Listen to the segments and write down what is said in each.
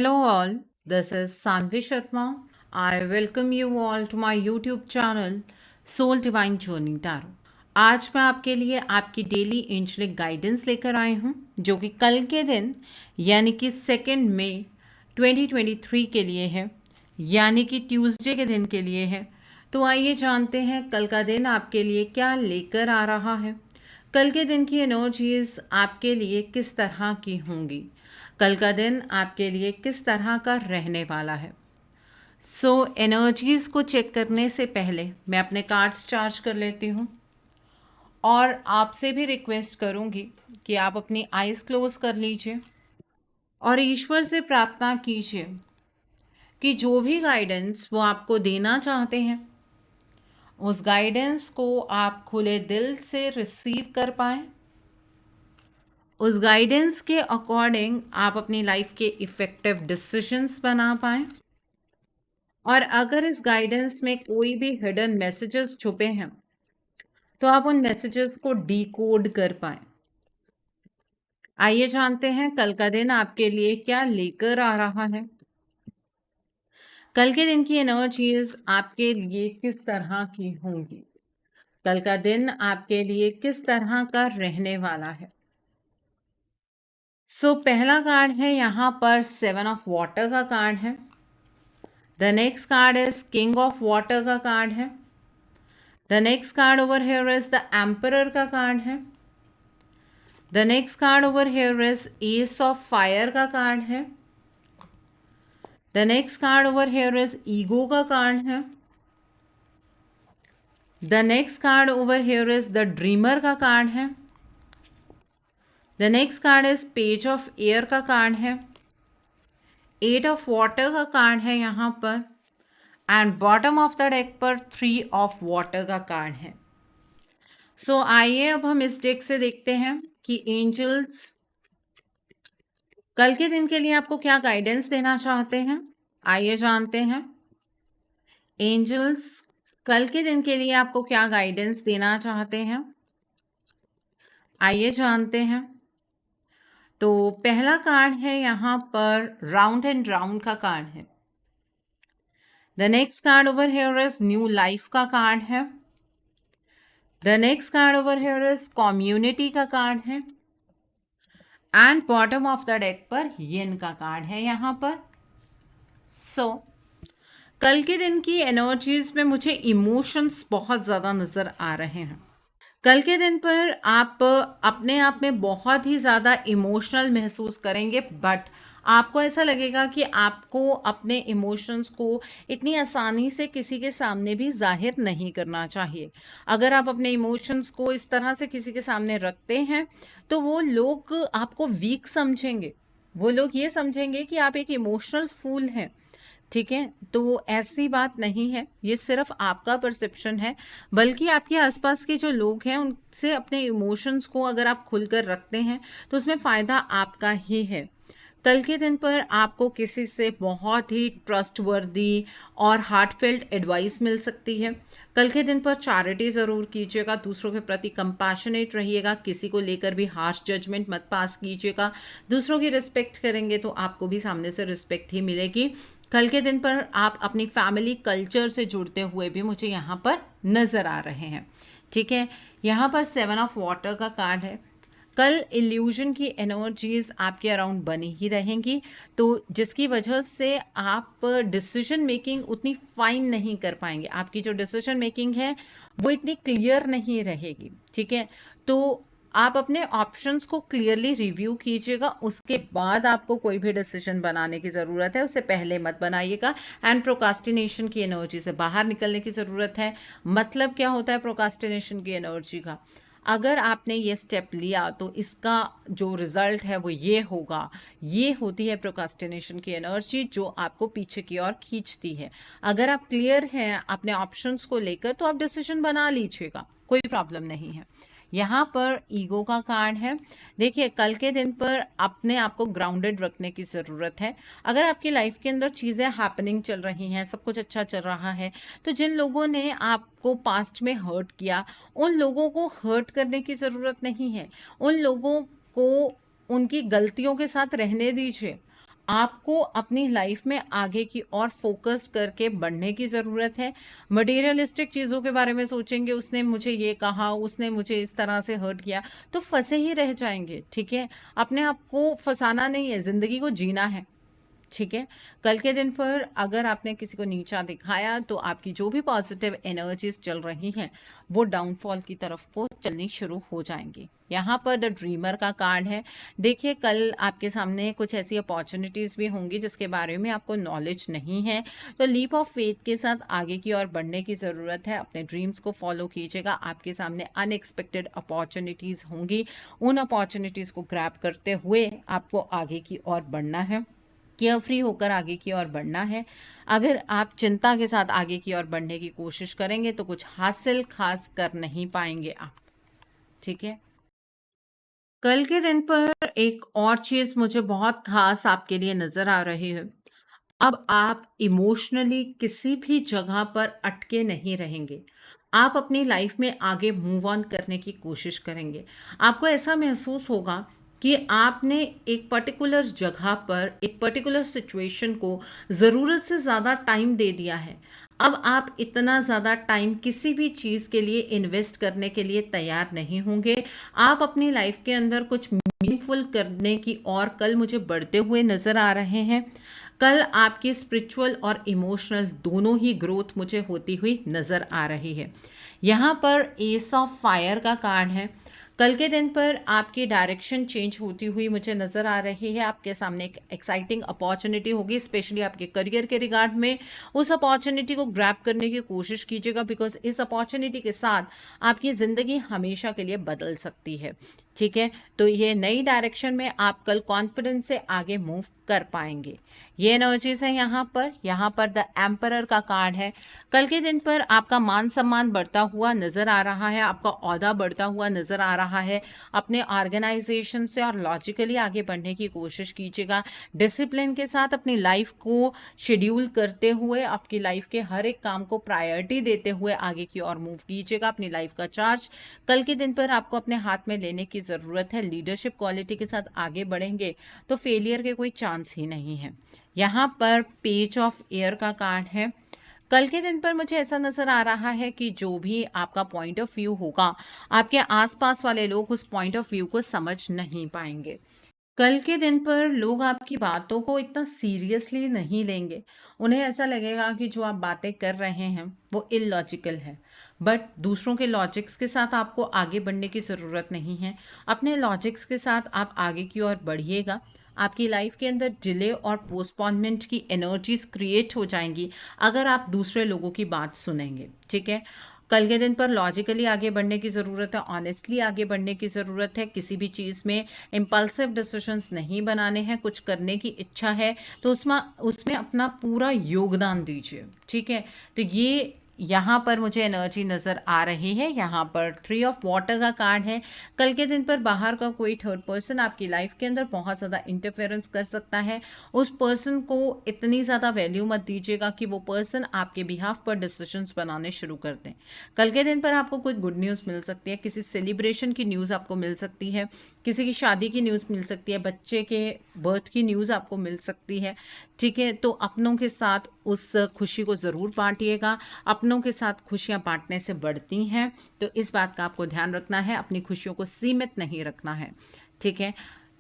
Hello all, this is Sanvi Sharma. I welcome you all to my YouTube channel Soul Divine Journey Tarot. आज मैं आपके लिए आपकी daily angelic guidance लेकर आई हूँ जो कि कल के दिन यानी कि 2 मई 2023 के लिए है, यानी कि ट्यूसडे के दिन के लिए है। तो आइए जानते हैं कल का दिन आपके लिए क्या लेकर आ रहा है। कल के दिन की एनर्जीज आपके लिए किस तरह की होंगी, कल का दिन आपके लिए किस तरह का रहने वाला है। एनर्जीज को चेक करने से पहले मैं अपने कार्ड्स चार्ज कर लेती हूँ और आपसे भी रिक्वेस्ट करूँगी कि आप अपनी आईज क्लोज कर लीजिए और ईश्वर से प्रार्थना कीजिए कि जो भी गाइडेंस वो आपको देना चाहते हैं उस गाइडेंस को आप खुले दिल से रिसीव कर पाएँ, उस गाइडेंस के अकॉर्डिंग आप अपनी लाइफ के इफ़ेक्टिव डिसीजंस बना पाएँ और अगर इस गाइडेंस में कोई भी हिडन मैसेजेस छुपे हैं तो आप उन मैसेजेस को डिकोड कर पाएँ। आइए जानते हैं कल का दिन आपके लिए क्या लेकर आ रहा है। कल के दिन की एनर्जीज आपके लिए किस तरह की होंगी, कल का दिन आपके लिए किस तरह का रहने वाला है। पहला कार्ड है यहाँ पर 7 ऑफ वाटर का कार्ड है। The next card is king of water का कार्ड है। The next card over here is the emperor का कार्ड है। The next card over here is S of fire का कार्ड है। The next card over here is ego का card है। The next card over here is the dreamer का card है। The next card is page of air का card है। 8 of water का card है यहाँ पर and bottom of the deck पर 3 ऑफ वाटर का कार्ड है। आइए अब हम इस डेक से देखते हैं कि एंजल्स कल के दिन के लिए आपको क्या गाइडेंस देना चाहते हैं। आइए जानते हैं एंजल्स कल के दिन के लिए आपको क्या गाइडेंस देना चाहते हैं। आइए जानते हैं। तो पहला कार्ड है यहाँ पर राउंड एंड राउंड का कार्ड है। The next card over here is new life का कार्ड है। The next card over here is community का कार्ड है and bottom of the deck पर यिन का कार्ड है यहाँ पर। कल के दिन की एनर्जीज में मुझे इमोशंस बहुत ज़्यादा नज़र आ रहे हैं। कल के दिन पर आप अपने आप में बहुत ही ज़्यादा इमोशनल महसूस करेंगे, बट आपको ऐसा लगेगा कि आपको अपने इमोशंस को इतनी आसानी से किसी के सामने भी जाहिर नहीं करना चाहिए। अगर आप अपने इमोशंस को इस तरह से किसी के सामने रखते हैं तो वो लोग आपको वीक समझेंगे, वो लोग ये समझेंगे कि आप एक इमोशनल फूल हैं। ठीक है, तो ऐसी बात नहीं है, ये सिर्फ आपका परसेप्शन है, बल्कि आपके आसपास के जो लोग हैं उनसे अपने इमोशंस को अगर आप खुलकर रखते हैं तो उसमें फ़ायदा आपका ही है। कल के दिन पर आपको किसी से बहुत ही ट्रस्टवर्दी और हार्टफेल्ट एडवाइस मिल सकती है। कल के दिन पर चैरिटी ज़रूर कीजिएगा, दूसरों के प्रति कंपैशनेट रहिएगा, किसी को लेकर भी हार्श जजमेंट मत पास कीजिएगा। दूसरों की रिस्पेक्ट करेंगे तो आपको भी सामने से रिस्पेक्ट ही मिलेगी। कल के दिन पर आप अपनी फैमिली कल्चर से जुड़ते हुए भी मुझे यहाँ पर नज़र आ रहे हैं। ठीक है, यहाँ पर 7 ऑफ वाटर का कार्ड है। कल इल्यूजन की एनर्जीज आपके अराउंड बनी ही रहेंगी, तो जिसकी वजह से आप डिसीजन मेकिंग उतनी फाइन नहीं कर पाएंगे, आपकी जो डिसीजन मेकिंग है वो इतनी क्लियर नहीं रहेगी। ठीक है, तो आप अपने ऑप्शंस को क्लियरली रिव्यू कीजिएगा, उसके बाद आपको कोई भी डिसीजन बनाने की ज़रूरत है, उससे पहले मत बनाइएगा। एंड प्रोकास्टिनेशन की एनर्जी से बाहर निकलने की ज़रूरत है। मतलब क्या होता है प्रोकास्टिनेशन की एनर्जी का, अगर आपने ये स्टेप लिया तो इसका जो रिज़ल्ट है वो ये होगा। ये होती है प्रोकास्टिनेशन की एनर्जी जो आपको पीछे की ओर खींचती है। अगर आप क्लियर हैं अपने ऑप्शंस को लेकर तो आप डिसीजन बना लीजिएगा, कोई प्रॉब्लम नहीं है। यहाँ पर ईगो का कार्ड है। देखिए, कल के दिन पर अपने आप को ग्राउंडेड रखने की ज़रूरत है। अगर आपकी लाइफ के अंदर चीज़ें हैपनिंग चल रही हैं, सब कुछ अच्छा चल रहा है, तो जिन लोगों ने आपको पास्ट में हर्ट किया उन लोगों को हर्ट करने की ज़रूरत नहीं है। उन लोगों को उनकी गलतियों के साथ रहने दीजिए। आपको अपनी लाइफ में आगे की और फोकस करके बढ़ने की ज़रूरत है। मटेरियलिस्टिक चीज़ों के बारे में सोचेंगे, उसने मुझे ये कहा, उसने मुझे इस तरह से हर्ट किया, तो फंसे ही रह जाएंगे। ठीक है, अपने आप को फंसाना नहीं है, ज़िंदगी को जीना है। ठीक है, कल के दिन पर अगर आपने किसी को नीचा दिखाया तो आपकी जो भी पॉजिटिव एनर्जीज चल रही हैं वो डाउनफॉल की तरफ को चलनी शुरू हो जाएंगी। यहाँ पर द ड्रीमर का कार्ड है। देखिए, कल आपके सामने कुछ ऐसी अपॉर्चुनिटीज़ भी होंगी जिसके बारे में आपको नॉलेज नहीं है, तो लीप ऑफ फेथ के साथ आगे की ओर बढ़ने की ज़रूरत है। अपने ड्रीम्स को फॉलो कीजिएगा, आपके सामने अनएक्सपेक्टेड अपॉर्चुनिटीज़ होंगी, उन अपॉर्चुनिटीज़ को ग्रैब करते हुए आपको आगे की ओर बढ़ना है, केयर फ्री होकर आगे की ओर बढ़ना है। अगर आप चिंता के साथ आगे की ओर बढ़ने की कोशिश करेंगे तो कुछ हासिल खास कर नहीं पाएंगे आप। ठीक है, कल के दिन पर एक और चीज़ मुझे बहुत खास आपके लिए नज़र आ रही है। अब आप इमोशनली किसी भी जगह पर अटके नहीं रहेंगे। आप अपनी लाइफ में आगे मूव ऑन करने की कोशिश करेंगे। आपको ऐसा महसूस होगा कि आपने एक पर्टिकुलर जगह पर एक पर्टिकुलर सिचुएशन को ज़रूरत से ज़्यादा टाइम दे दिया है। अब आप इतना ज़्यादा टाइम किसी भी चीज़ के लिए इन्वेस्ट करने के लिए तैयार नहीं होंगे। आप अपनी लाइफ के अंदर कुछ मीनिंगफुल करने की और कल मुझे बढ़ते हुए नज़र आ रहे हैं। कल आपकी स्पिरिचुअल और इमोशनल दोनों ही ग्रोथ मुझे होती हुई नज़र आ रही है। यहाँ पर एस ऑफ फायर का कार्ड है। कल के दिन पर आपकी डायरेक्शन चेंज होती हुई मुझे नज़र आ रही है। आपके सामने एक एक्साइटिंग अपॉर्चुनिटी होगी, स्पेशली आपके करियर के रिगार्ड में। उस अपॉर्चुनिटी को ग्रैब करने की कोशिश कीजिएगा, बिकॉज इस अपॉर्चुनिटी के साथ आपकी ज़िंदगी हमेशा के लिए बदल सकती है। ठीक है, तो ये नई डायरेक्शन में आप कल कॉन्फिडेंस से आगे मूव कर पाएंगे। ये एनर्जीज है यहाँ पर द एम्परर का कार्ड है। कल के दिन पर आपका मान सम्मान बढ़ता हुआ नज़र आ रहा है, आपका ओहदा बढ़ता हुआ नज़र आ रहा है। अपने ऑर्गेनाइजेशन से और लॉजिकली आगे बढ़ने की कोशिश कीजिएगा। डिसिप्लिन के साथ अपनी लाइफ को शेड्यूल करते हुए, आपकी लाइफ के हर एक काम को प्रायोरिटी देते हुए आगे की ओर मूव कीजिएगा। अपनी लाइफ का चार्ज कल के दिन पर आपको अपने हाथ में लेने की ज़रूरत है। लीडरशिप क्वालिटी के साथ आगे बढ़ेंगे तो फेलियर के कोई चांस ही नहीं है। यहाँ पर पेज ऑफ एयर का कार्ड है। कल के दिन पर मुझे ऐसा नज़र आ रहा है कि जो भी आपका पॉइंट ऑफ व्यू होगा, आपके आसपास वाले लोग उस पॉइंट ऑफ व्यू को समझ नहीं पाएंगे। कल के दिन पर लोग आपकी बातों को इतना सीरियसली नहीं लेंगे। उन्हें ऐसा लगेगा कि जो आप बातें कर रहे हैं वो इलॉजिकल है। बट दूसरों के लॉजिक्स के साथ आपको आगे बढ़ने की ज़रूरत नहीं है। अपने लॉजिक्स के साथ आप आगे की ओर बढ़िएगा। आपकी लाइफ के अंदर डिले और पोस्टपोनमेंट की एनर्जीज क्रिएट हो जाएंगी अगर आप दूसरे लोगों की बात सुनेंगे। ठीक है, कल के दिन पर लॉजिकली आगे बढ़ने की ज़रूरत है, ऑनेस्टली आगे बढ़ने की ज़रूरत है। किसी भी चीज़ में इम्पल्सिव डिसीजंस नहीं बनाने हैं। कुछ करने की इच्छा है तो उसमें उसमें अपना पूरा योगदान दीजिए। ठीक है, तो ये यहाँ पर मुझे एनर्जी नज़र आ रही है। यहाँ पर 3 ऑफ वाटर का कार्ड है। कल के दिन पर बाहर का कोई थर्ड पर्सन आपकी लाइफ के अंदर बहुत ज़्यादा इंटरफेरेंस कर सकता है। उस पर्सन को इतनी ज़्यादा वैल्यू मत दीजिएगा कि वो पर्सन आपके बिहाफ पर डिसीजंस बनाने शुरू कर दें। कल के दिन पर आपको कोई गुड न्यूज़ मिल सकती है, किसी सेलिब्रेशन की न्यूज़ आपको मिल सकती है, किसी की शादी की न्यूज़ मिल सकती है, बच्चे के बर्थ की न्यूज़ आपको मिल सकती है। ठीक है, तो अपनों के साथ उस खुशी को ज़रूर बांटिएगा। अपनों के साथ खुशियां बांटने से बढ़ती हैं, तो इस बात का आपको ध्यान रखना है। अपनी खुशियों को सीमित नहीं रखना है। ठीक है,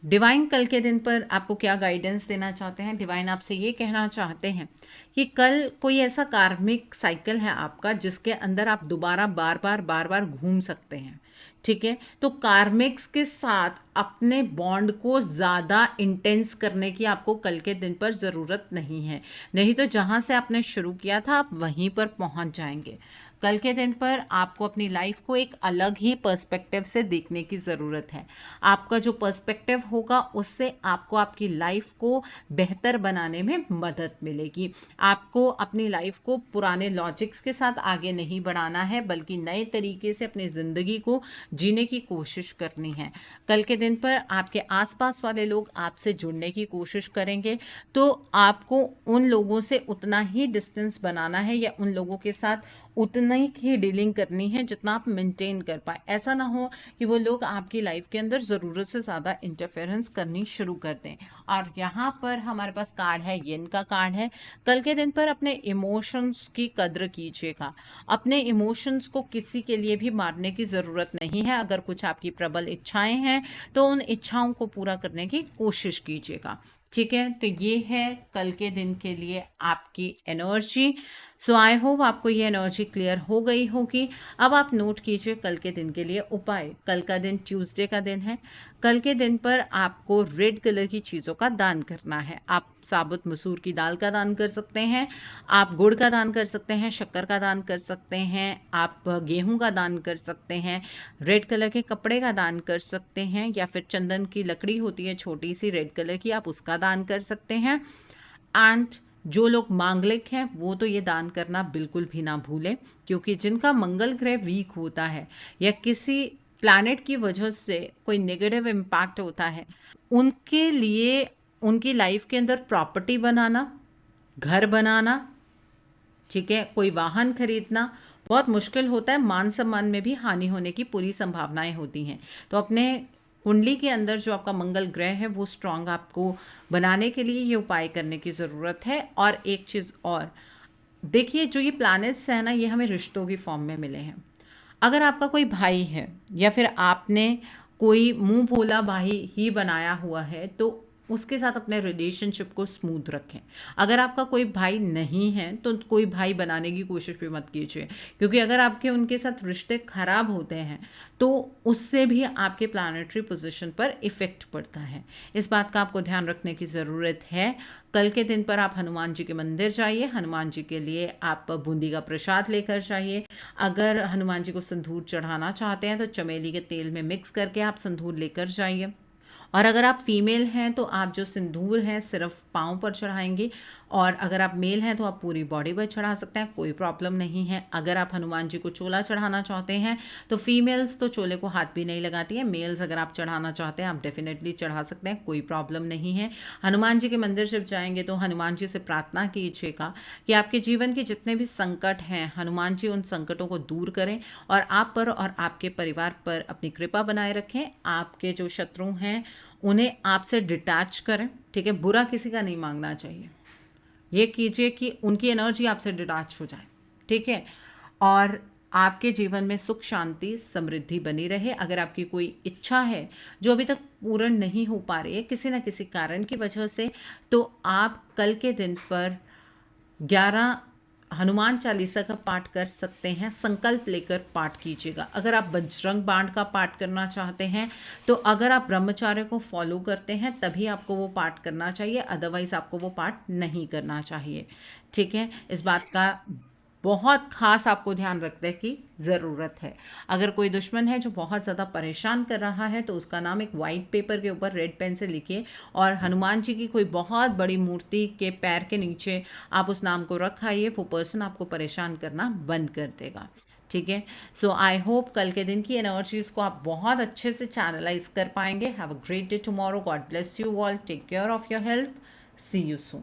डिवाइन कल के दिन पर आपको क्या गाइडेंस देना चाहते हैं? डिवाइन आपसे ये कहना चाहते हैं कि कल कोई ऐसा कार्मिक साइकिल है आपका जिसके अंदर आप दोबारा बार बार घूम सकते हैं। ठीक है, तो कार्मिक्स के साथ अपने बॉन्ड को ज़्यादा इंटेंस करने की आपको कल के दिन पर ज़रूरत नहीं है। नहीं तो जहाँ से आपने शुरू किया था आप वहीं पर पहुँच जाएंगे। कल के दिन पर आपको अपनी लाइफ को एक अलग ही पर्सपेक्टिव से देखने की ज़रूरत है। आपका जो पर्सपेक्टिव होगा उससे आपको आपकी लाइफ को बेहतर बनाने में मदद मिलेगी। आपको अपनी लाइफ को पुराने लॉजिक्स के साथ आगे नहीं बढ़ाना है, बल्कि नए तरीके से अपनी ज़िंदगी को जीने की कोशिश करनी है। कल के दिन पर आपके आसपास वाले लोग आपसे जुड़ने की कोशिश करेंगे, तो आपको उन लोगों से उतना ही डिस्टेंस बनाना है या उन लोगों के साथ उतनी ही डीलिंग करनी है जितना आप मेंटेन कर पाए। ऐसा ना हो कि वो लोग आपकी लाइफ के अंदर ज़रूरत से ज़्यादा इंटरफेरेंस करनी शुरू कर दें। और यहाँ पर हमारे पास कार्ड है, येन का कार्ड है। कल के दिन पर अपने इमोशंस की कद्र कीजिएगा। अपने इमोशंस को किसी के लिए भी मारने की ज़रूरत नहीं है। अगर कुछ आपकी प्रबल इच्छाएं हैं तो उन इच्छाओं को पूरा करने की कोशिश कीजिएगा। ठीक है, तो ये है कल के दिन के लिए आपकी एनर्जी। सो आई होप आपको ये एनर्जी क्लियर हो गई होगी। अब आप नोट कीजिए कल के दिन के लिए उपाय। कल का दिन ट्यूसडे का दिन है। कल के दिन पर आपको रेड कलर की चीज़ों का दान करना है। आप साबुत मसूर की दाल का दान कर सकते हैं, आप गुड़ का दान कर सकते हैं, शक्कर का दान कर सकते हैं, आप गेहूं का दान कर सकते हैं, रेड कलर के कपड़े का दान कर सकते हैं, या फिर चंदन की लकड़ी होती है छोटी सी रेड कलर की, आप उसका दान कर सकते हैं। एंड जो लोग मांगलिक हैं वो तो ये दान करना बिल्कुल भी ना भूलें, क्योंकि जिनका मंगल ग्रह वीक होता है या किसी प्लैनेट की वजह से कोई नेगेटिव इम्पैक्ट होता है, उनके लिए उनकी लाइफ के अंदर प्रॉपर्टी बनाना, घर बनाना, ठीक है, कोई वाहन खरीदना बहुत मुश्किल होता है। मान सम्मान में भी हानि होने की पूरी संभावनाएं होती हैं। तो अपने कुंडली के अंदर जो आपका मंगल ग्रह है वो स्ट्रांग आपको बनाने के लिए ये उपाय करने की ज़रूरत है। और एक चीज़ और देखिए, जो ये प्लैनेट्स हैं ना, ये हमें रिश्तों की फॉर्म में मिले हैं। अगर आपका कोई भाई है या फिर आपने कोई मुंह बोला भाई ही बनाया हुआ है तो उसके साथ अपने रिलेशनशिप को स्मूथ रखें। अगर आपका कोई भाई नहीं है तो कोई भाई बनाने की कोशिश भी मत कीजिए, क्योंकि अगर आपके उनके साथ रिश्ते खराब होते हैं तो उससे भी आपके प्लानिटरी पोजीशन पर इफ़ेक्ट पड़ता है। इस बात का आपको ध्यान रखने की ज़रूरत है। कल के दिन पर आप हनुमान जी के मंदिर जाइए, हनुमान जी के लिए आप बूंदी का प्रसाद लेकर जाइए। अगर हनुमान जी को सिंदूर चढ़ाना चाहते हैं तो चमेली के तेल में मिक्स करके आप सिंदूर लेकर जाइए। और अगर आप फीमेल हैं तो आप जो सिंदूर है सिर्फ पाँव पर चढ़ाएंगे, और अगर आप मेल हैं तो आप पूरी बॉडी पर चढ़ा सकते हैं, कोई प्रॉब्लम नहीं है। अगर आप हनुमान जी को चोला चढ़ाना चाहते हैं तो फीमेल्स तो चोले को हाथ भी नहीं लगाती हैं, मेल्स अगर आप चढ़ाना चाहते हैं आप डेफिनेटली चढ़ा सकते हैं, कोई प्रॉब्लम नहीं है। हनुमान जी के मंदिर जब जाएंगे तो हनुमान जी से प्रार्थना कीजिएगा कि आपके जीवन के जितने भी संकट हैं हनुमान जी उन संकटों को दूर करें और आप पर और आपके परिवार पर अपनी कृपा बनाए रखें। आपके जो शत्रु हैं उन्हें आपसे डिटैच करें, ठीक है, बुरा किसी का नहीं मांगना चाहिए। ये कीजिए कि उनकी एनर्जी आपसे डिटैच हो जाए, ठीक है, और आपके जीवन में सुख शांति समृद्धि बनी रहे। अगर आपकी कोई इच्छा है जो अभी तक पूर्ण नहीं हो पा रही है किसी न किसी कारण की वजह से, तो आप कल के दिन पर 11 हनुमान चालीसा का पाठ कर सकते हैं। संकल्प लेकर पाठ कीजिएगा। अगर आप बजरंग बाण का पाठ करना चाहते हैं तो अगर आप ब्रह्मचार्य को फॉलो करते हैं तभी आपको वो पाठ करना चाहिए, अदरवाइज आपको वो पाठ नहीं करना चाहिए, ठीक है। इस बात का बहुत खास आपको ध्यान रखने की ज़रूरत है। अगर कोई दुश्मन है जो बहुत ज़्यादा परेशान कर रहा है तो उसका नाम एक वाइट पेपर के ऊपर रेड पेन से लिखिए और हनुमान जी की कोई बहुत बड़ी मूर्ति के पैर के नीचे आप उस नाम को रखाइए। वो पर्सन आपको परेशान करना बंद कर देगा, ठीक है। सो आई होप कल के दिन की एनर्जीज़ को आप बहुत अच्छे से चैनलाइज कर पाएंगे। Have a great day tomorrow. God bless you all. Take care of your health. See you soon.